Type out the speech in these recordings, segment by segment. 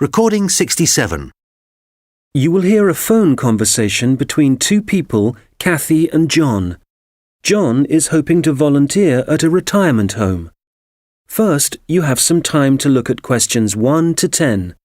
Recording 67. You will hear a phone conversation between two people, Kathy and John. John is hoping to volunteer at a retirement home. First, you have some time to look at questions 1 to 10.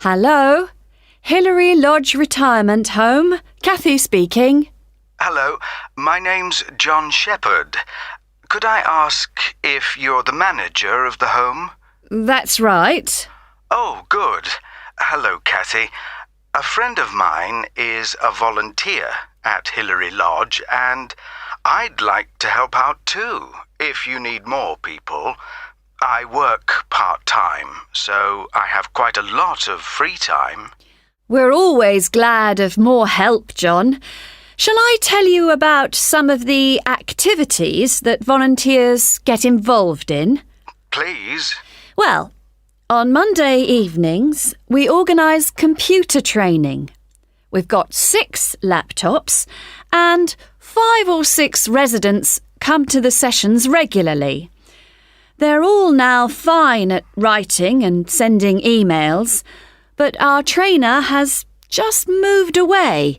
Hello, Hillary Lodge Retirement Home. Kathy speaking. Hello, my name's John Shepherd. Could I ask if you're the manager of the home? That's right. Oh, good. Hello, Kathy. A friend of mine is a volunteer at Hillary Lodge, and I'd like to help out too, if you need more people. I work part-time, so I have quite a lot of free time. We're always glad of more help, John. Shall I tell you about some of the activities that volunteers get involved in? Please. Well, on Monday evenings, we organise computer training. We've got 6 laptops and 5 or 6 residents come to the sessions regularly. They're all now fine at writing and sending emails, but our trainer has just moved away,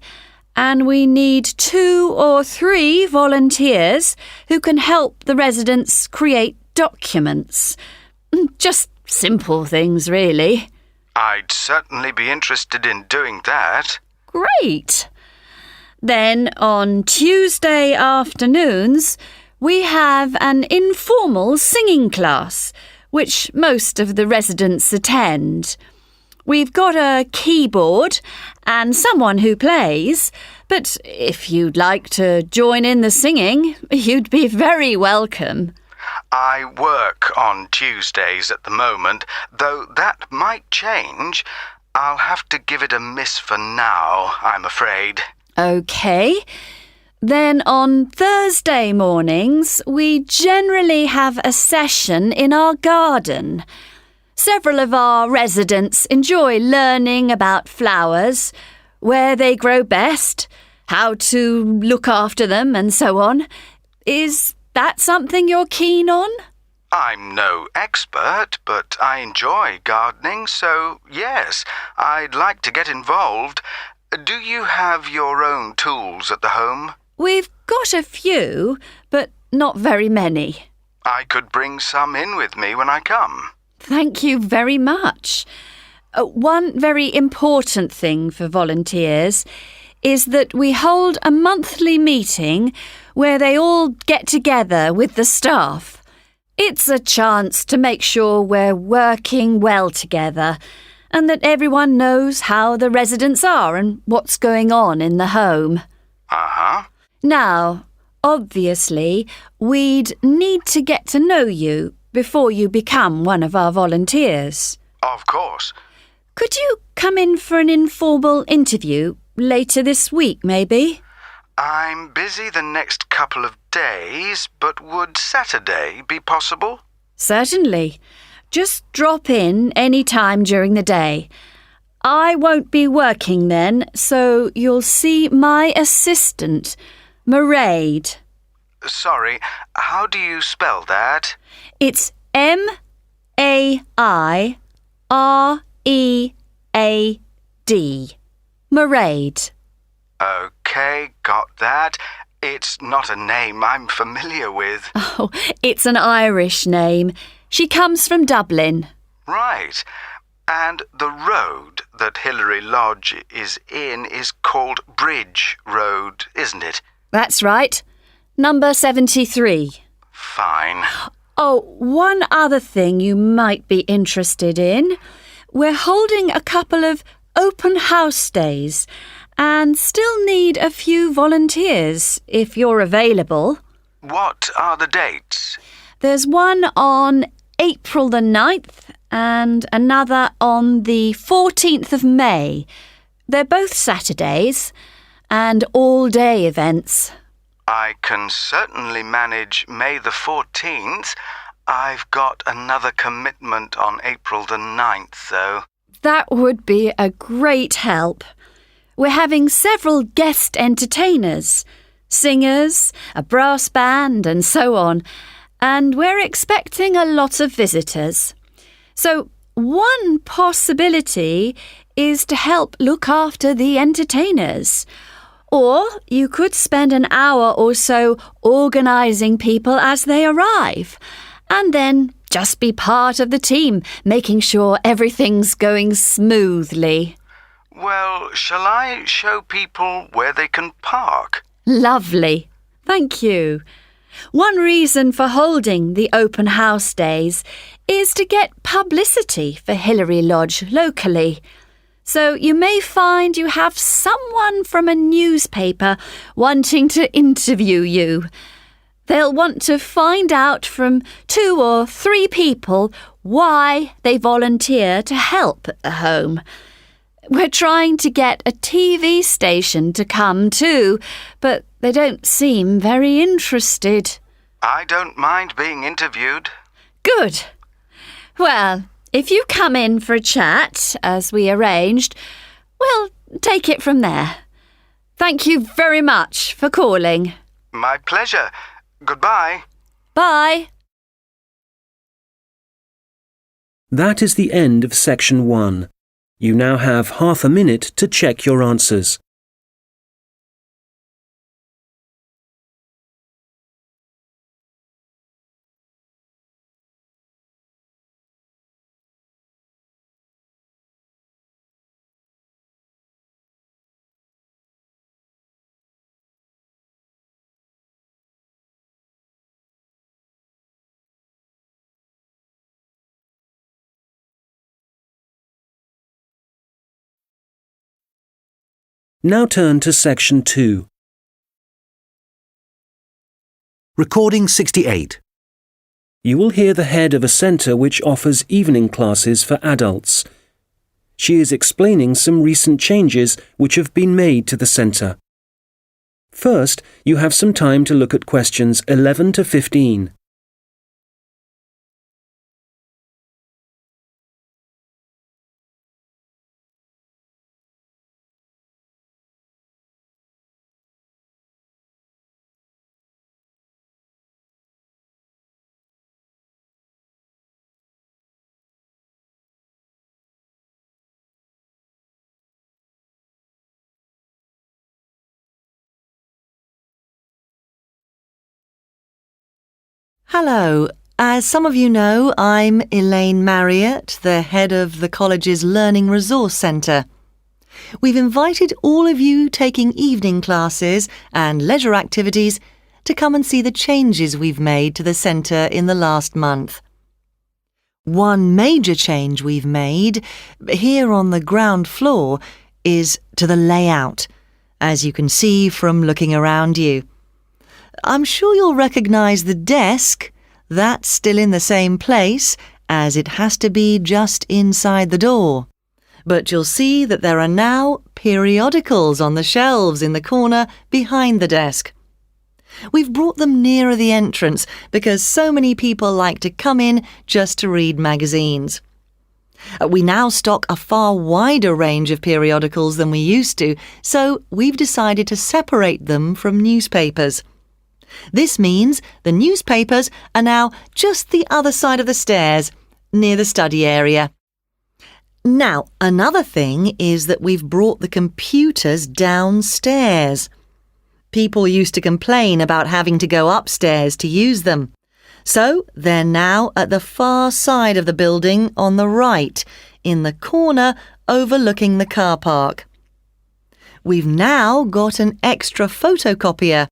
and we need 2 or 3 volunteers who can help the residents create documents. Just simple things, really. I'd certainly be interested in doing that. Great! Then on Tuesday afternoons, we have an informal singing class, which most of the residents attend. We've got a keyboard and someone who plays, but if you'd like to join in the singing, you'd be very welcome. I work on Tuesdays at the moment, though that might change. I'll have to give it a miss for now, I'm afraid. OK. Then on Thursday mornings, we generally have a session in our garden. Several of our residents enjoy learning about flowers, where they grow best, how to look after them and so on. Is that something you're keen on? I'm no expert, but I enjoy gardening, so yes, I'd like to get involved. Do you have your own tools at the home? We've got a few, but not very many. I could bring some in with me when I come. Thank you very much. One very important thing for volunteers is that we hold a monthly meeting where they all get together with the staff. It's a chance to make sure we're working well together and that everyone knows how the residents are and what's going on in the home. Uh-huh. Now, obviously, we'd need to get to know you before you become one of our volunteers. Of course. Could you come in for an informal interview later this week, maybe? I'm busy the next couple of days, but would Saturday be possible? Certainly. Just drop in any time during the day. I won't be working then, so you'll see my assistant, Mairead. Sorry, how do you spell that? It's M-A-I-R-E-A-D. Mairead. OK, got that. It's not a name I'm familiar with. Oh, it's an Irish name. She comes from Dublin. Right. And the road that Hillary Lodge is in is called Bridge Road, isn't it? That's right. Number 73. Fine. Oh, one other thing you might be interested in. We're holding a couple of open house days and still need a few volunteers if you're available. What are the dates? There's one on April the 9th and another on the 14th of May. They're both Saturdays and all-day events. I can certainly manage May the 14th. I've got another commitment on April the 9th, though. That would be a great help. We're having several guest entertainers, singers, a brass band and so on, and we're expecting a lot of visitors. So one possibility is to help look after the entertainers. Or you could spend an hour or so organising people as they arrive, and then just be part of the team, making sure everything's going smoothly. Well, shall I show people where they can park? Lovely. Thank you. One reason for holding the open house days is to get publicity for Hillary Lodge locally. So you may find you have someone from a newspaper wanting to interview you. They'll want to find out from 2 or 3 people why they volunteer to help at the home. We're trying to get a TV station to come too, but they don't seem very interested. I don't mind being interviewed. Good. Well, if you come in for a chat, as we arranged, we'll take it from there. Thank you very much for calling. My pleasure. Goodbye. Bye. That is the end of section 1. You now have half a minute to check your answers. Now turn to section 2. Recording 68. You will hear the head of a centre which offers evening classes for adults. She is explaining some recent changes which have been made to the centre. First, you have some time to look at questions 11 to 15. Hello. As some of you know, I'm Elaine Marriott, the head of the college's Learning Resource Centre. We've invited all of you taking evening classes and leisure activities to come and see the changes we've made to the centre in the last month. One major change we've made here on the ground floor is to the layout, as you can see from looking around you. I'm sure you'll recognise the desk. That's still in the same place, as it has to be just inside the door. But you'll see that there are now periodicals on the shelves in the corner behind the desk. We've brought them nearer the entrance because so many people like to come in just to read magazines. We now stock a far wider range of periodicals than we used to, so we've decided to separate them from newspapers. This means the newspapers are now just the other side of the stairs, near the study area. Now, another thing is that we've brought the computers downstairs. People used to complain about having to go upstairs to use them. So they're now at the far side of the building on the right, in the corner overlooking the car park. We've now got an extra photocopier,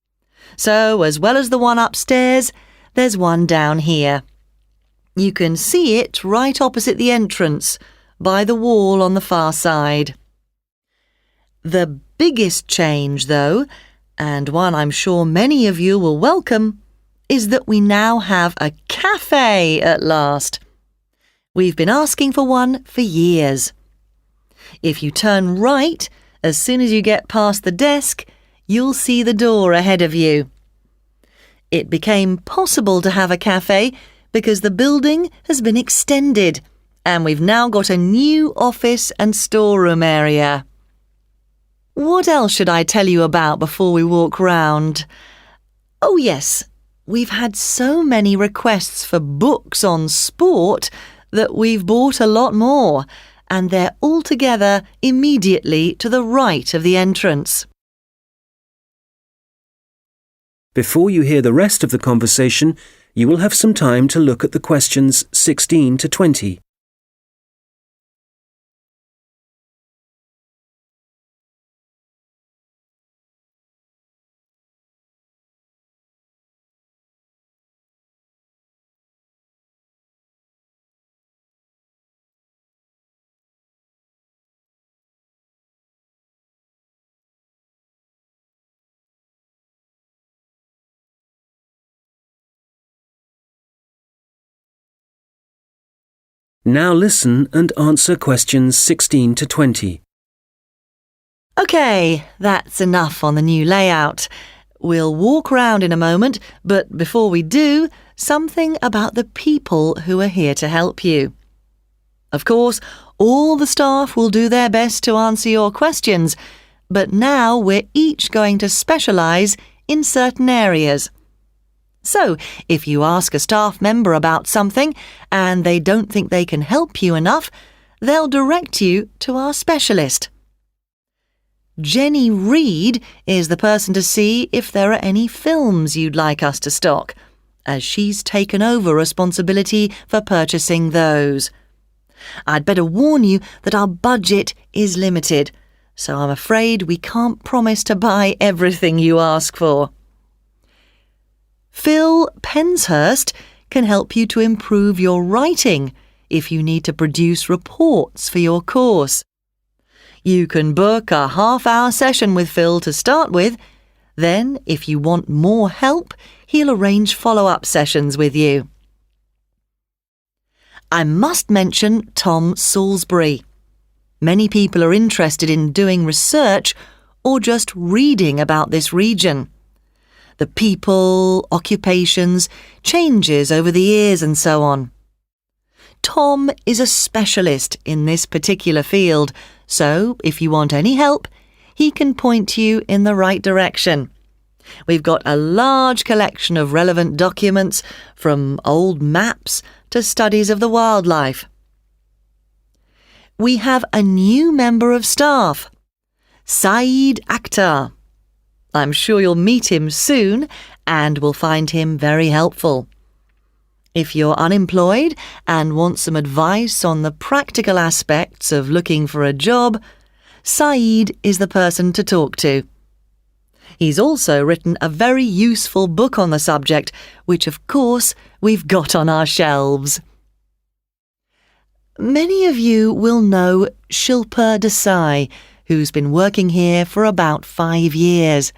so as well as the one upstairs, there's one down here. You can see it right opposite the entrance, by the wall on the far side. The biggest change, though, and one I'm sure many of you will welcome, is that we now have a cafe at last. We've been asking for one for years. If you turn right, as soon as you get past the desk, you'll see the door ahead of you. It became possible to have a cafe because the building has been extended and we've now got a new office and storeroom area. What else should I tell you about before we walk round? Oh yes, we've had so many requests for books on sport that we've bought a lot more, and they're all together immediately to the right of the entrance. Before you hear the rest of the conversation, you will have some time to look at the questions 16 to 20. Now listen and answer questions 16 to 20. OK, that's enough on the new layout. We'll walk round in a moment, but before we do, something about the people who are here to help you. Of course, all the staff will do their best to answer your questions, but now we're each going to specialise in certain areas. So, if you ask a staff member about something and they don't think they can help you enough, they'll direct you to our specialist. Jenny Reed is the person to see if there are any films you'd like us to stock, as she's taken over responsibility for purchasing those. I'd better warn you that our budget is limited, so I'm afraid we can't promise to buy everything you ask for. Phil Penshurst can help you to improve your writing if you need to produce reports for your course. You can book a half-hour session with Phil to start with. Then, if you want more help, he'll arrange follow-up sessions with you. I must mention Tom Salisbury. Many people are interested in doing research or just reading about this region. The people, occupations, changes over the years and so on. Tom is a specialist in this particular field, so if you want any help, he can point you in the right direction. We've got a large collection of relevant documents, from old maps to studies of the wildlife. We have a new member of staff, Saeed Akhtar. I'm sure you'll meet him soon and will find him very helpful. If you're unemployed and want some advice on the practical aspects of looking for a job, Saeed is the person to talk to. He's also written a very useful book on the subject, which of course we've got on our shelves. Many of you will know Shilpa Desai, who's been working here for about 5 years.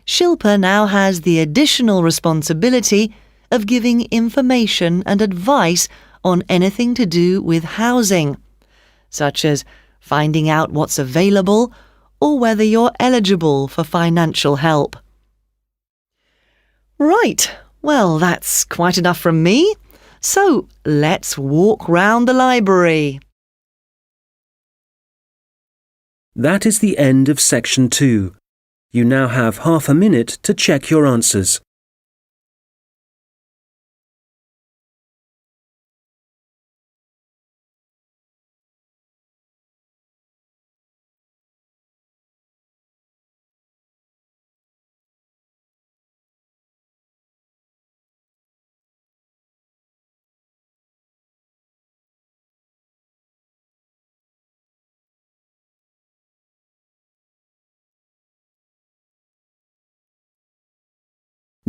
Shilpa now has the additional responsibility of giving information and advice on anything to do with housing, such as finding out what's available or whether you're eligible for financial help. Right, well, that's quite enough from me. So let's walk round the library. That is the end of section 2. You now have half a minute to check your answers.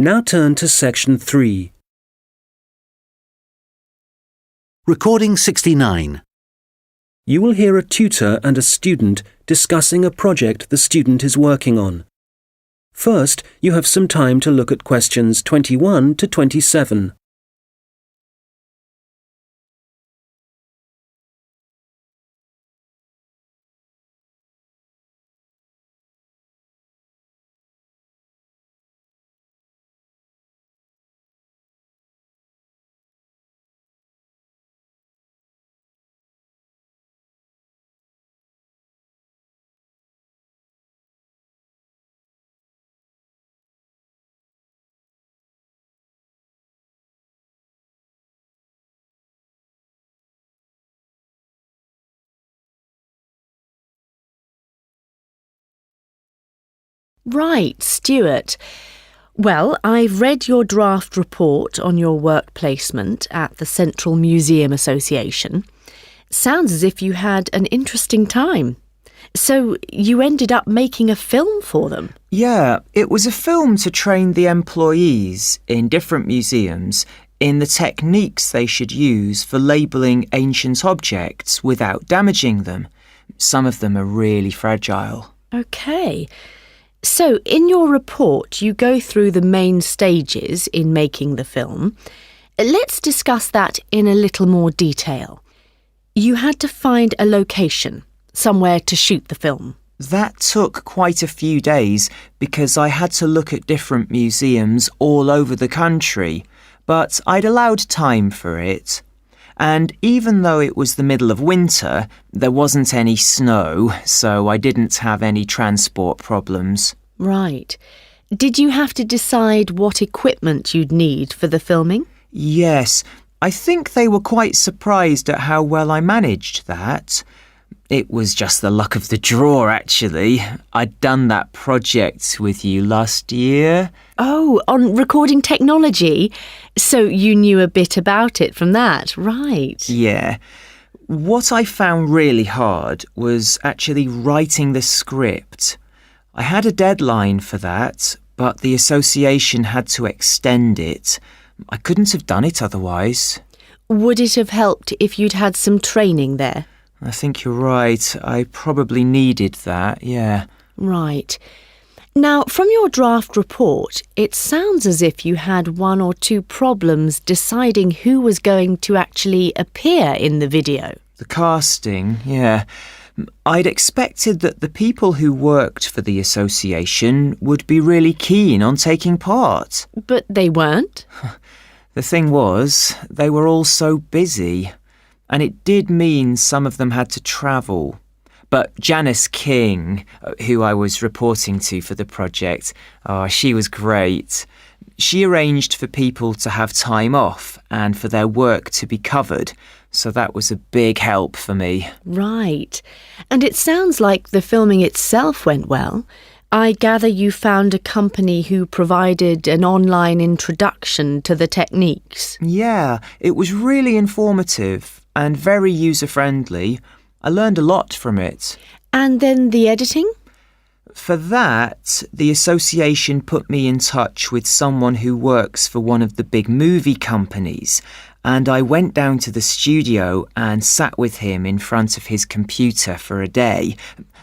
Now turn to section 3. Recording 69. You will hear a tutor and a student discussing a project the student is working on. First, you have some time to look at questions 21 to 27. Right, Stuart. Well, I've read your draft report on your work placement at the Central Museum Association. Sounds as if you had an interesting time. So you ended up making a film for them? Yeah, it was a film to train the employees in different museums in the techniques they should use for labelling ancient objects without damaging them. Some of them are really fragile. OK. So, in your report, you go through the main stages in making the film. Let's discuss that in a little more detail. You had to find a location, somewhere to shoot the film. That took quite a few days because I had to look at different museums all over the country, but I'd allowed time for it. And even though it was the middle of winter, there wasn't any snow, so I didn't have any transport problems. Right. Did you have to decide what equipment you'd need for the filming? Yes, I think they were quite surprised at how well I managed that. It was just the luck of the draw, actually. I'd done that project with you last year. Oh, on recording technology? So you knew a bit about it from that, right? Yeah. What I found really hard was actually writing the script. I had a deadline for that, but the association had to extend it. I couldn't have done it otherwise. Would it have helped if you'd had some training there? I think you're right. I probably needed that, yeah. Right. Now, from your draft report, it sounds as if you had one or two problems deciding who was going to actually appear in the video. The casting, yeah. I'd expected that the people who worked for the association would be really keen on taking part. But they weren't? The thing was, they were all so busy. And it did mean some of them had to travel. But Janice King, who I was reporting to for the project, she was great. She arranged for people to have time off and for their work to be covered. So that was a big help for me. Right. And it sounds like the filming itself went well. I gather you found a company who provided an online introduction to the techniques. Yeah, it was really informative and very user-friendly. I learned a lot from it. And then the editing? For that, the association put me in touch with someone who works for one of the big movie companies, and I went down to the studio and sat with him in front of his computer for a day,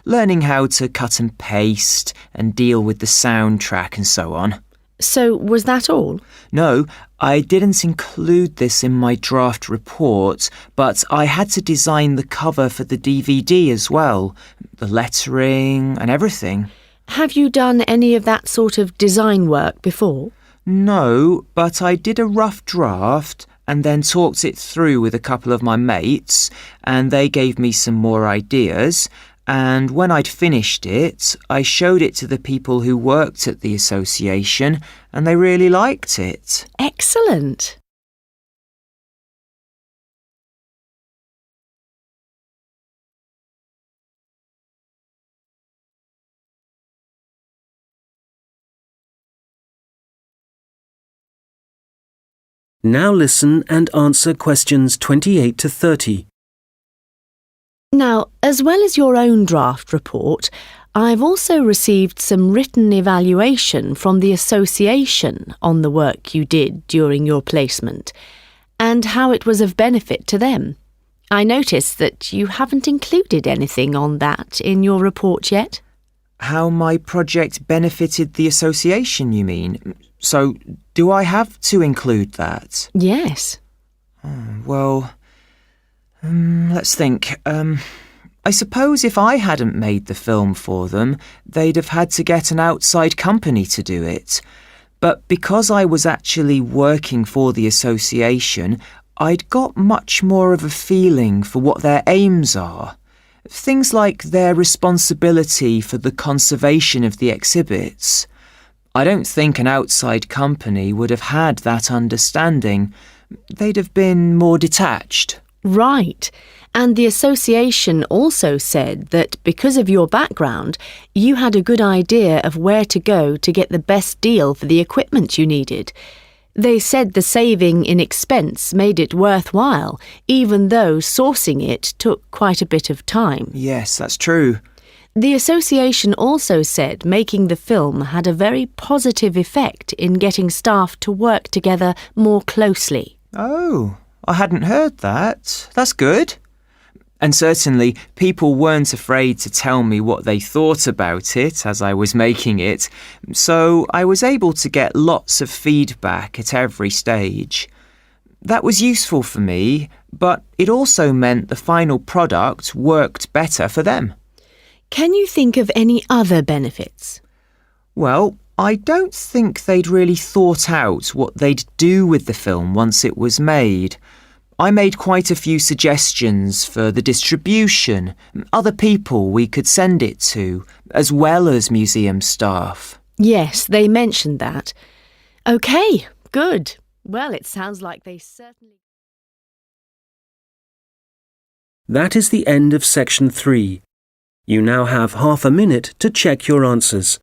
learning how to cut and paste and deal with the soundtrack and so on. So was that all? No, I didn't include this in my draft report, but I had to design the cover for the DVD as well, the lettering and everything. Have you done any of that sort of design work before? No, but I did a rough draft and then talked it through with a couple of my mates, and they gave me some more ideas. And when I'd finished it, I showed it to the people who worked at the association, and they really liked it. Excellent. Now listen and answer questions 28 to 30. Now, as well as your own draft report, I've also received some written evaluation from the association on the work you did during your placement and how it was of benefit to them. I noticed that you haven't included anything on that in your report yet. How my project benefited the association, you mean? So, do I have to include that? Yes. Well, let's think. I suppose if I hadn't made the film for them, they'd have had to get an outside company to do it. But because I was actually working for the association, I'd got much more of a feeling for what their aims are. Things like their responsibility for the conservation of the exhibits. I don't think an outside company would have had that understanding. They'd have been more detached. Right. And the association also said that because of your background, you had a good idea of where to go to get the best deal for the equipment you needed. They said the saving in expense made it worthwhile, even though sourcing it took quite a bit of time. Yes, that's true. The association also said making the film had a very positive effect in getting staff to work together more closely. Oh, I hadn't heard that. That's good. And certainly, people weren't afraid to tell me what they thought about it as I was making it, so I was able to get lots of feedback at every stage. That was useful for me, but it also meant the final product worked better for them. Can you think of any other benefits? Well, I don't think they'd really thought out what they'd do with the film once it was made. I made quite a few suggestions for the distribution, other people we could send it to, as well as museum staff. Yes, they mentioned that. OK, good. Well, it sounds like they certainly... That is the end of section 3. You now have half a minute to check your answers.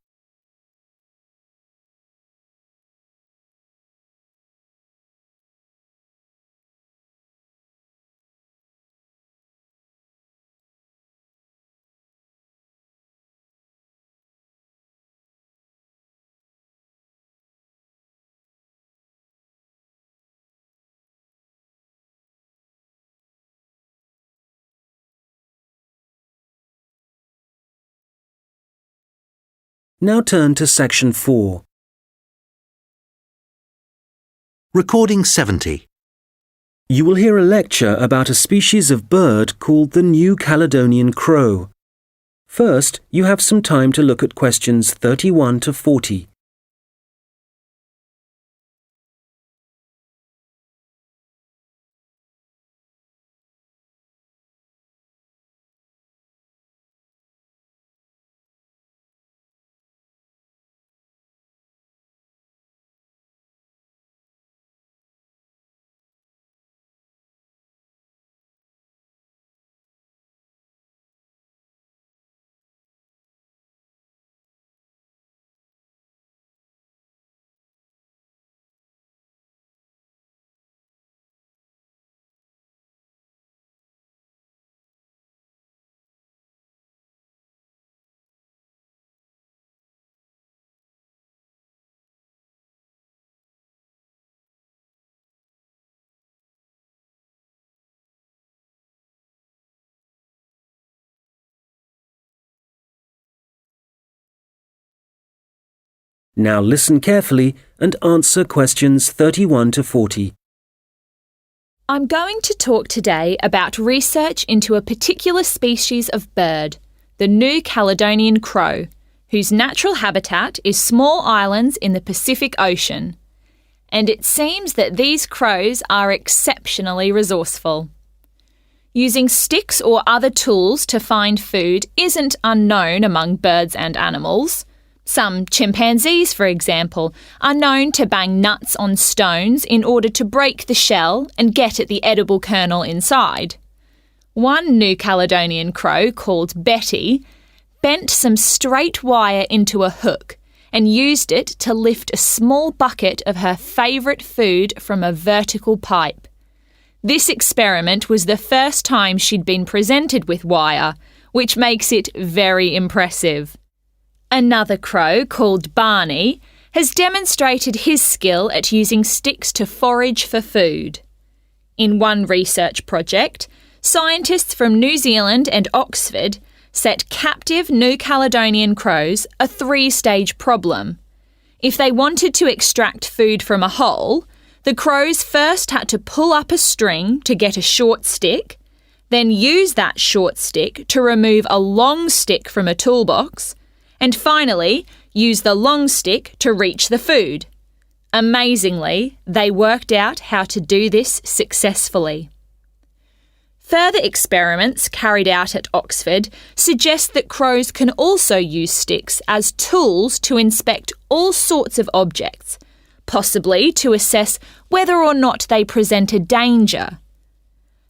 Now turn to section 4. Recording 70. You will hear a lecture about a species of bird called the New Caledonian crow. First, you have some time to look at questions 31 to 40. Now listen carefully and answer questions 31 to 40. I'm going to talk today about research into a particular species of bird, the New Caledonian crow, whose natural habitat is small islands in the Pacific Ocean. And it seems that these crows are exceptionally resourceful. Using sticks or other tools to find food isn't unknown among birds and animals. Some chimpanzees, for example, are known to bang nuts on stones in order to break the shell and get at the edible kernel inside. One New Caledonian crow, called Betty, bent some straight wire into a hook and used it to lift a small bucket of her favourite food from a vertical pipe. This experiment was the first time she'd been presented with wire, which makes it very impressive. Another crow, called Barney, has demonstrated his skill at using sticks to forage for food. In one research project, scientists from New Zealand and Oxford set captive New Caledonian crows a 3-stage problem. If they wanted to extract food from a hole, the crows first had to pull up a string to get a short stick, then use that short stick to remove a long stick from a toolbox, and finally use the long stick to reach the food. Amazingly, they worked out how to do this successfully. Further experiments carried out at Oxford suggest that crows can also use sticks as tools to inspect all sorts of objects, possibly to assess whether or not they present a danger.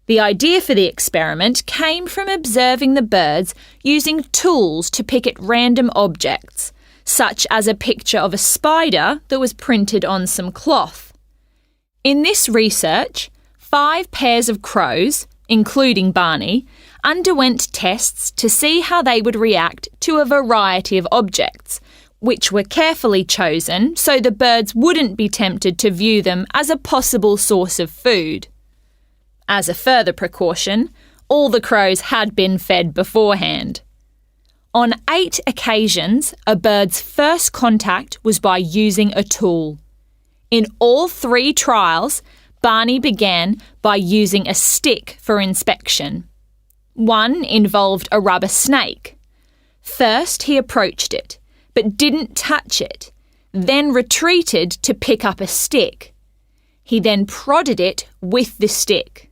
The idea for the experiment came from observing the birds using tools to pick at random objects, such as a picture of a spider that was printed on some cloth. In this research, 5 pairs of crows, including Barney, underwent tests to see how they would react to a variety of objects, which were carefully chosen so the birds wouldn't be tempted to view them as a possible source of food. As a further precaution, all the crows had been fed beforehand. On 8 occasions, a bird's first contact was by using a tool. In all 3 trials, Barney began by using a stick for inspection. One involved a rubber snake. First, he approached it, but didn't touch it, then retreated to pick up a stick. He then prodded it with the stick.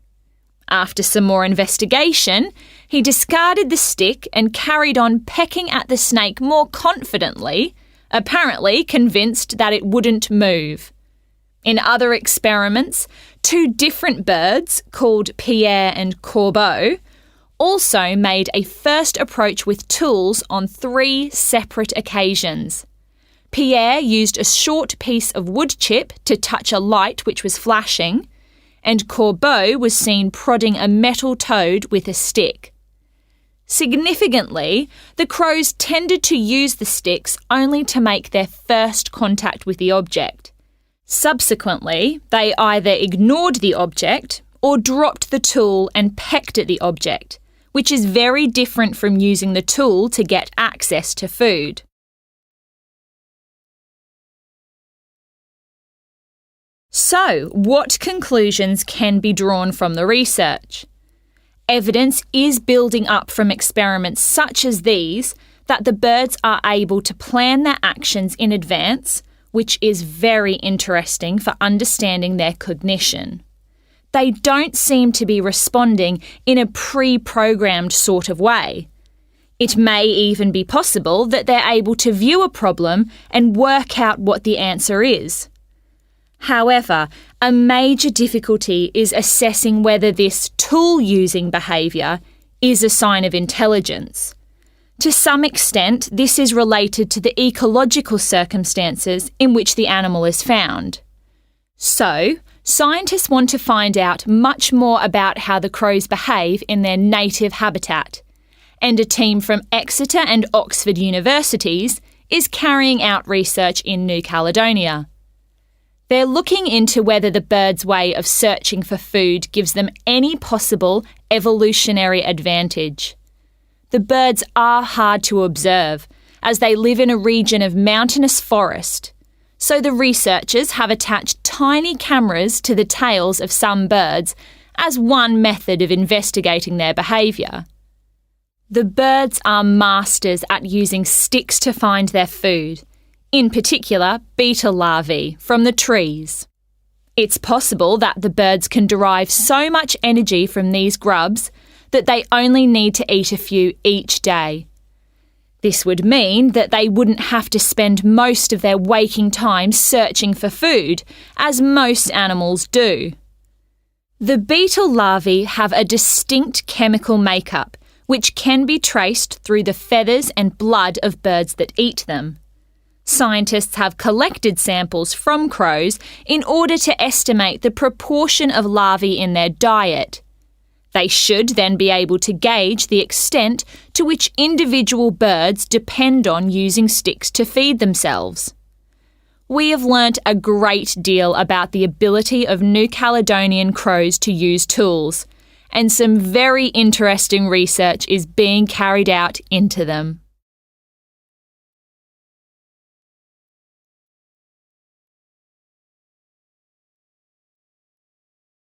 After some more investigation, he discarded the stick and carried on pecking at the snake more confidently, apparently convinced that it wouldn't move. In other experiments, 2 different birds, called Pierre and Corbeau, also made a first approach with tools on 3 separate occasions. Pierre used a short piece of wood chip to touch a light which was flashing, and Corbeau was seen prodding a metal toad with a stick. Significantly, the crows tended to use the sticks only to make their first contact with the object. Subsequently, they either ignored the object or dropped the tool and pecked at the object, which is very different from using the tool to get access to food. So, what conclusions can be drawn from the research? Evidence is building up from experiments such as these that the birds are able to plan their actions in advance, which is very interesting for understanding their cognition. They don't seem to be responding in a pre-programmed sort of way. It may even be possible that they're able to view a problem and work out what the answer is. However, a major difficulty is assessing whether this tool-using behaviour is a sign of intelligence. To some extent, this is related to the ecological circumstances in which the animal is found. So, scientists want to find out much more about how the crows behave in their native habitat, and a team from Exeter and Oxford universities is carrying out research in New Caledonia. They're looking into whether the birds' way of searching for food gives them any possible evolutionary advantage. The birds are hard to observe, as they live in a region of mountainous forest, so the researchers have attached tiny cameras to the tails of some birds as one method of investigating their behaviour. The birds are masters at using sticks to find their food, in particular beetle larvae from the trees. It's possible that the birds can derive so much energy from these grubs that they only need to eat a few each day. This would mean that they wouldn't have to spend most of their waking time searching for food, as most animals do. The beetle larvae have a distinct chemical makeup, which can be traced through the feathers and blood of birds that eat them. Scientists have collected samples from crows in order to estimate the proportion of larvae in their diet. They should then be able to gauge the extent to which individual birds depend on using sticks to feed themselves. We have learnt a great deal about the ability of New Caledonian crows to use tools, and some very interesting research is being carried out into them.